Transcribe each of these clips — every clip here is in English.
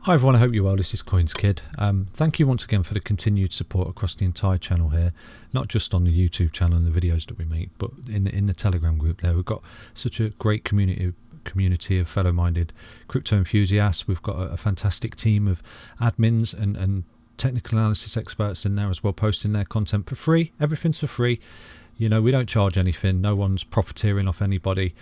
Hi everyone, I hope you're well. This is CoinsKid. Thank you once again for the continued support across the entire channel here, not just on the YouTube channel and the videos that we make, but in the Telegram group there. We've got such a great community of fellow-minded crypto enthusiasts. We've got a fantastic team of admins and technical analysis experts in there as well, posting their content for free. Everything's for free. You know, we don't charge anything. No one's profiteering off anybody.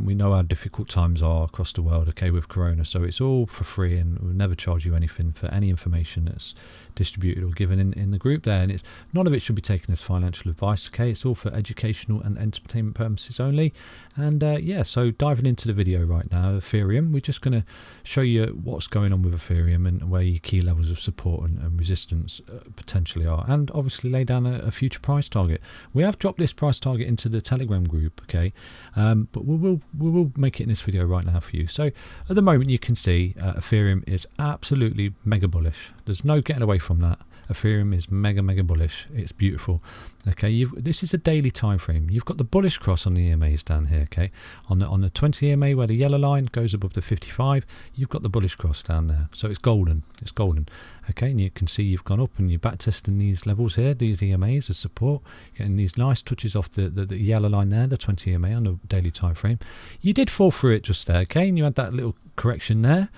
We know how difficult times are across the world, okay, with Corona, so it's all for free, and we'll never charge you anything for any information that's distributed or given in the group there. And none of it should be taken as financial advice, okay? It's all for educational and entertainment purposes only. And yeah, so diving into the video right now, Ethereum, we're just going to show you what's going on with Ethereum and where your key levels of support and resistance potentially are, and obviously lay down a future price target. We have dropped this price target into the Telegram group, okay, but we will make it in this video right now for you. So at the moment you can see Ethereum is absolutely mega bullish. There's no getting away from that. Ethereum is mega bullish. It's beautiful. Okay, this is a daily time frame. You've got the bullish cross on the EMAs down here. Okay, on the 20 EMA where the yellow line goes above the 55, you've got the bullish cross down there. So it's golden. It's golden. Okay, and you can see you've gone up and you're back testing these levels here, these EMAs as support, getting these nice touches off the yellow line there, the 20 EMA on the daily time frame. You did fall through it just there. Okay, and you had that little correction there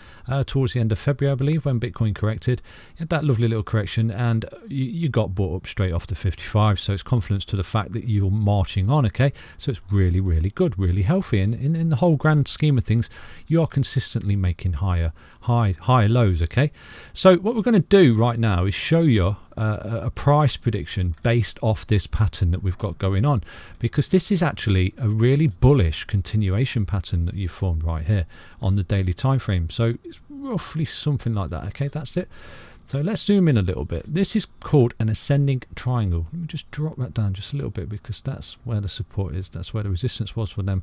towards the end of February, I believe, when Bitcoin corrected. You had that lovely little correction, and you got bought up straight off the 55. So it's confidence to the fact that you're marching on. Okay, so it's really good, really healthy, and in the whole grand scheme of things, you are consistently making higher lows. Okay, so what we're going to do right now is show you a price prediction based off this pattern that we've got going on, because this is actually a really bullish continuation pattern that you've formed right here on the daily time frame. So it's roughly something like that. Okay, that's it. So let's zoom in a little bit. This is called an ascending triangle. Let me just drop that down just a little bit, because that's where the support is, that's where the resistance was for them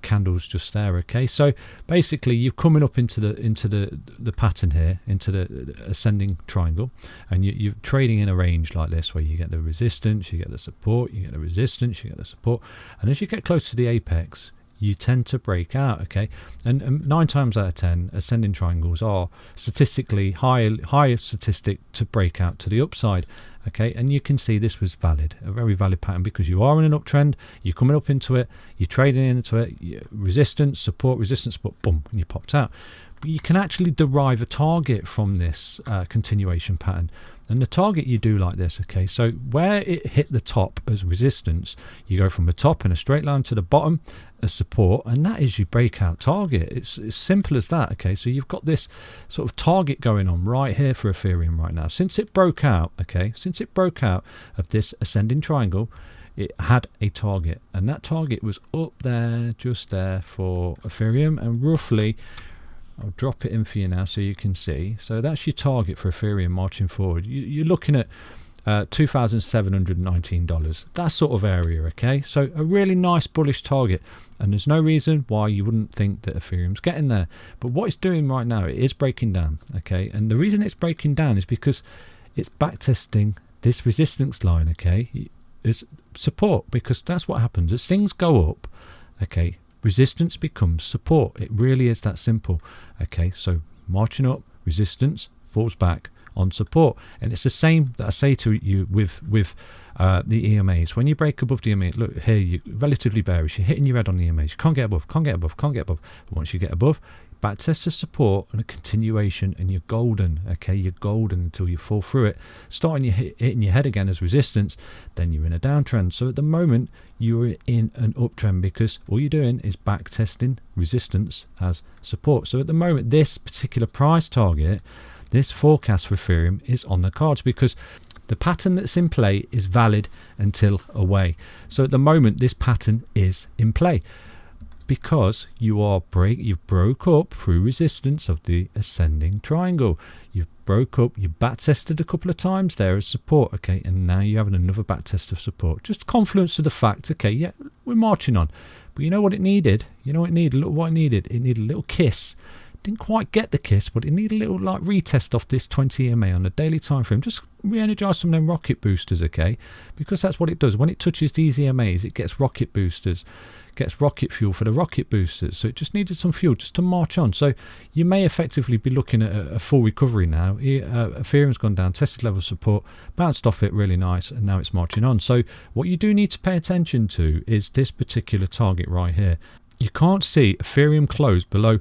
candles just there. Okay, so basically you're coming up into the pattern here, into the ascending triangle, and you're trading in a range like this where you get the resistance, you get the support, you get the resistance, you get the support, and as you get close to the apex, you tend to break out. Okay, and 9 times out of 10 ascending triangles are statistically higher statistic to break out to the upside. Okay, and you can see this was valid, a very valid pattern, because you are in an uptrend, you're coming up into it, you're trading into it, resistance, support, resistance, but boom, and you popped out. But you can actually derive a target from this continuation pattern, and the target you do like this. Okay, so where it hit the top as resistance, you go from the top in a straight line to the bottom as support, and that is your breakout target. It's as simple as that. Okay, so you've got this sort of target going on right here for Ethereum right now. Since it broke out, okay, since it broke out of this ascending triangle, it had a target, and that target was up there, just there for Ethereum, and roughly, I'll drop it in for you now so you can see. So that's your target for Ethereum marching forward. You're looking at $2,719, that sort of area. Okay, so a really nice bullish target, and there's no reason why you wouldn't think that Ethereum's getting there. But what it's doing right now, it is breaking down. Okay, and the reason it's breaking down is because it's backtesting this resistance line. Okay, is support, because that's what happens as things go up. Okay, resistance becomes support. It really is that simple. Okay, so marching up, resistance falls back on support, and it's the same that I say to you with the EMAs. When you break above the EMA, look here, you're relatively bearish, you're hitting your head on the EMAs, you can't get above. But once you get above, back test the support and a continuation, and you're golden. Okay, you're golden until you fall through it, starting hitting your head again as resistance, then you're in a downtrend. So at the moment you're in an uptrend, because all you're doing is back testing resistance as support. So at the moment, this particular price target, this forecast for Ethereum is on the cards, because the pattern that's in play is valid until away. So at the moment this pattern is in play, because you've broke up through resistance of the ascending triangle. You've broke up, you back tested a couple of times there as support. Okay, and now you're having another back test of support. Just confluence to the fact, okay, yeah, we're marching on. But you know what it needed? You know what it needed? Look what it needed. It needed a little kiss didn't quite get the kiss, but it needed a little like retest off this 20 EMA on the daily time frame. Just re-energize some of them rocket boosters, okay? Because that's what it does. When it touches these EMAs, it gets rocket boosters, gets rocket fuel for the rocket boosters. So it just needed some fuel just to march on. So you may effectively be looking at a full recovery now. Ethereum's gone down, tested level of support, bounced off it really nice, and now it's marching on. So what you do need to pay attention to is this particular target right here. You can't see Ethereum close below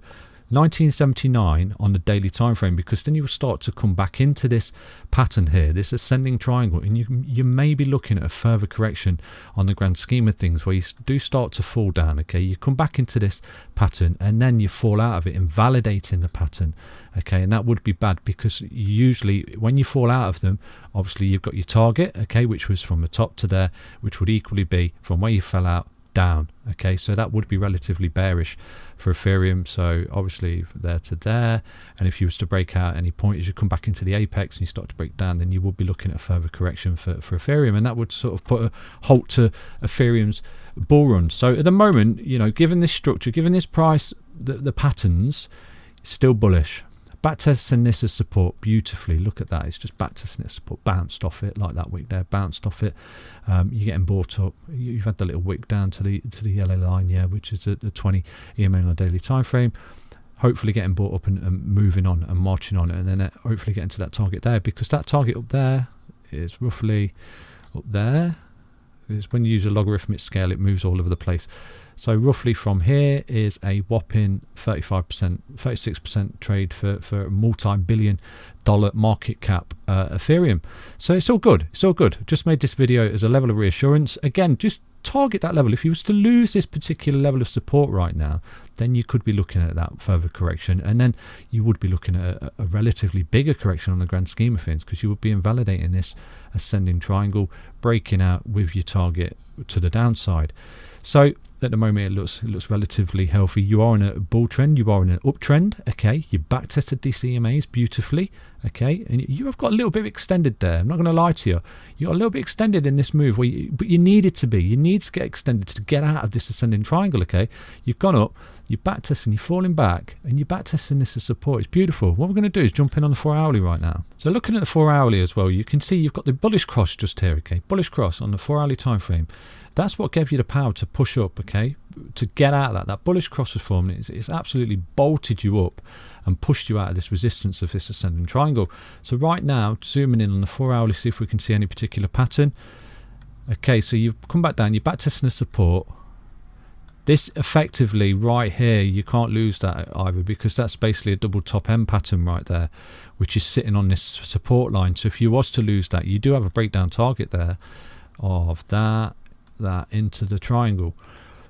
1979 on the daily time frame, because then you will start to come back into this pattern here, this ascending triangle, and you may be looking at a further correction on the grand scheme of things, where you do start to fall down. Okay, you come back into this pattern and then you fall out of it, invalidating the pattern. Okay, and that would be bad, because usually when you fall out of them, obviously you've got your target, okay, which was from the top to there, which would equally be from where you fell out down. Okay, so that would be relatively bearish for Ethereum. So obviously there to there, and if you was to break out at any point as you come back into the apex and you start to break down, then you would be looking at a further correction for Ethereum, and that would sort of put a halt to Ethereum's bull run. So at the moment, you know, given this structure, given this price, the patterns, still bullish. Backtesting this as support beautifully. Look at that. It's just backtesting it as support. Bounced off it like that wick there. Bounced off it. You're getting bought up. You've had the little wick down to the yellow line, yeah, which is the 20 EMA on a daily time frame. Hopefully getting bought up and moving on and marching on, and then hopefully getting to that target there, because that target up there is roughly up there. Is when you use a logarithmic scale, it moves all over the place. So roughly from here is a whopping 35%, 36% trade for a multi-billion dollar market cap Ethereum. So it's all good. It's all good. Just made this video as a level of reassurance. Again, just target that level. If you was to lose this particular level of support right now, then you could be looking at that further correction, and then you would be looking at a relatively bigger correction on the grand scheme of things, because you would be invalidating this ascending triangle, breaking out with your target to the downside. So at the moment it looks relatively healthy. You are in a bull trend, you are in an uptrend. Okay, you back tested these EMAs beautifully. Okay, and you have got a little bit extended there. I'm not going to lie to you. You got a little bit extended in this move, but you needed to be. You need to get extended to get out of this ascending triangle. Okay, you've gone up, you're back testing, you're falling back, and you're back testing this as support. It's beautiful. What we're going to do is jump in on the 4 hourly right now. So looking at the 4 hourly as well, you can see you've got the bullish cross just here. Okay, bullish cross on the 4 hourly time frame. That's what gave you the power to push up, okay, to get out of that. That bullish cross was formed. It's absolutely bolted you up and pushed you out of this resistance of this ascending triangle. So right now, zooming in on the 4 hourly, see if we can see any particular pattern. Okay, so you've come back down, you're back testing the support. This effectively right here, you can't lose that either, because that's basically a double top end pattern right there, which is sitting on this support line. So if you was to lose that, you do have a breakdown target there of that into the triangle.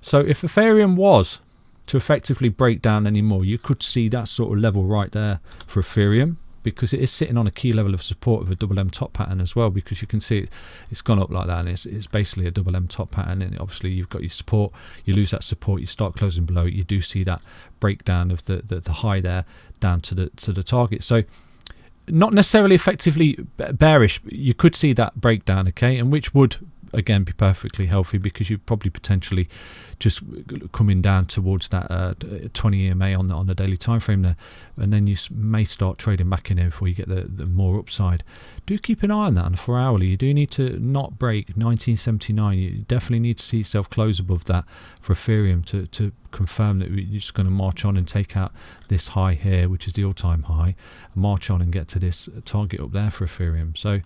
So if Ethereum was to effectively break down anymore, you could see that sort of level right there for Ethereum, because it is sitting on a key level of support of a double M top pattern as well, because you can see it's gone up like that, and it's basically a double M top pattern, and obviously you've got your support, you lose that support, you start closing below, you do see that breakdown of the high there down to the target. So not necessarily effectively bearish, you could see that breakdown, okay, and which would again be perfectly healthy, because you're probably potentially just coming down towards that 20 EMA on the daily time frame there, and then you may start trading back in there before you get the more upside. Do keep an eye on that on the 4 hourly. You do need to not break 1979. You definitely need to see yourself close above that for Ethereum to confirm that you're just going to march on and take out this high here, which is the all-time high, march on and get to this target up there for Ethereum. So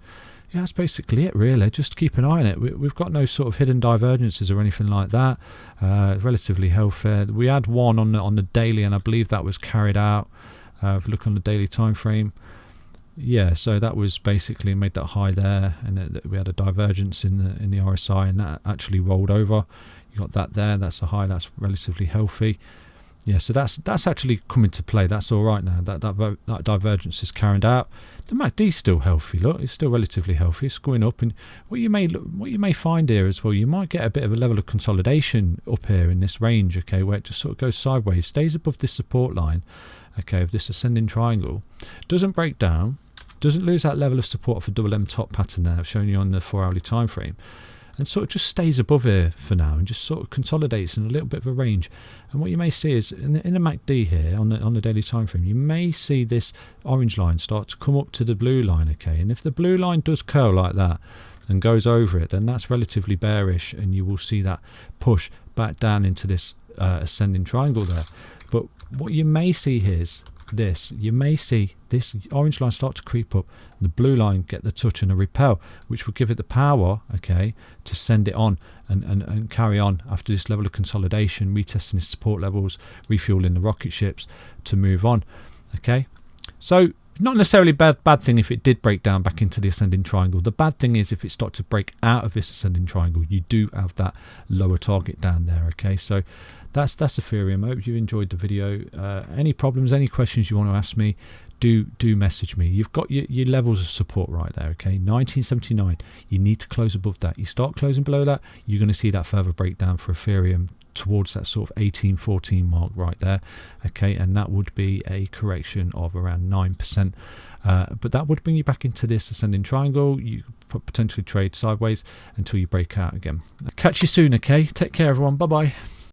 yeah, that's basically it really. Just keep an eye on it. We've got no sort of hidden divergences or anything like that. Relatively healthy. We had one on the daily, and I believe that was carried out. If you look on the daily time frame, yeah, so that was basically made that high there, and we had a divergence in the RSI, and that actually rolled over. You got that there. That's a high. That's relatively healthy. Yeah, so that's actually come into play. That's all right now. That divergence is carried out. The MACD is still healthy. Look, it's still relatively healthy. It's going up, and what you may find here as well, you might get a bit of a level of consolidation up here in this range. Okay, where it just sort of goes sideways, stays above this support line. Okay, of this ascending triangle, doesn't break down, doesn't lose that level of support for double M top pattern there. I've shown you on the 4 hourly time frame. and sort of just stays above here for now and just sort of consolidates in a little bit of a range. And what you may see is in the MACD here on the daily time frame, you may see this orange line start to come up to the blue line, okay? And if the blue line does curl like that and goes over it, then that's relatively bearish, and you will see that push back down into this ascending triangle there. But what you may see here is this. You may see this orange line start to creep up, and the blue line get the touch and a repel, which will give it the power, okay, to send it on and carry on after this level of consolidation, retesting its support levels, refueling the rocket ships to move on, okay? So not necessarily bad thing if it did break down back into the ascending triangle. The bad thing is if it starts to break out of this ascending triangle, you do have that lower target down there, okay? So that's Ethereum. I hope you enjoyed the video. Any problems, any questions you want to ask me, do message me. You've got your levels of support right there, okay? 1979, you need to close above that. You start closing below that, you're going to see that further breakdown for Ethereum towards that sort of 1814 mark right there, okay? And that would be a correction of around 9%, but that would bring you back into this ascending triangle. You could potentially trade sideways until you break out again. Catch you soon, okay? Take care, everyone. Bye bye.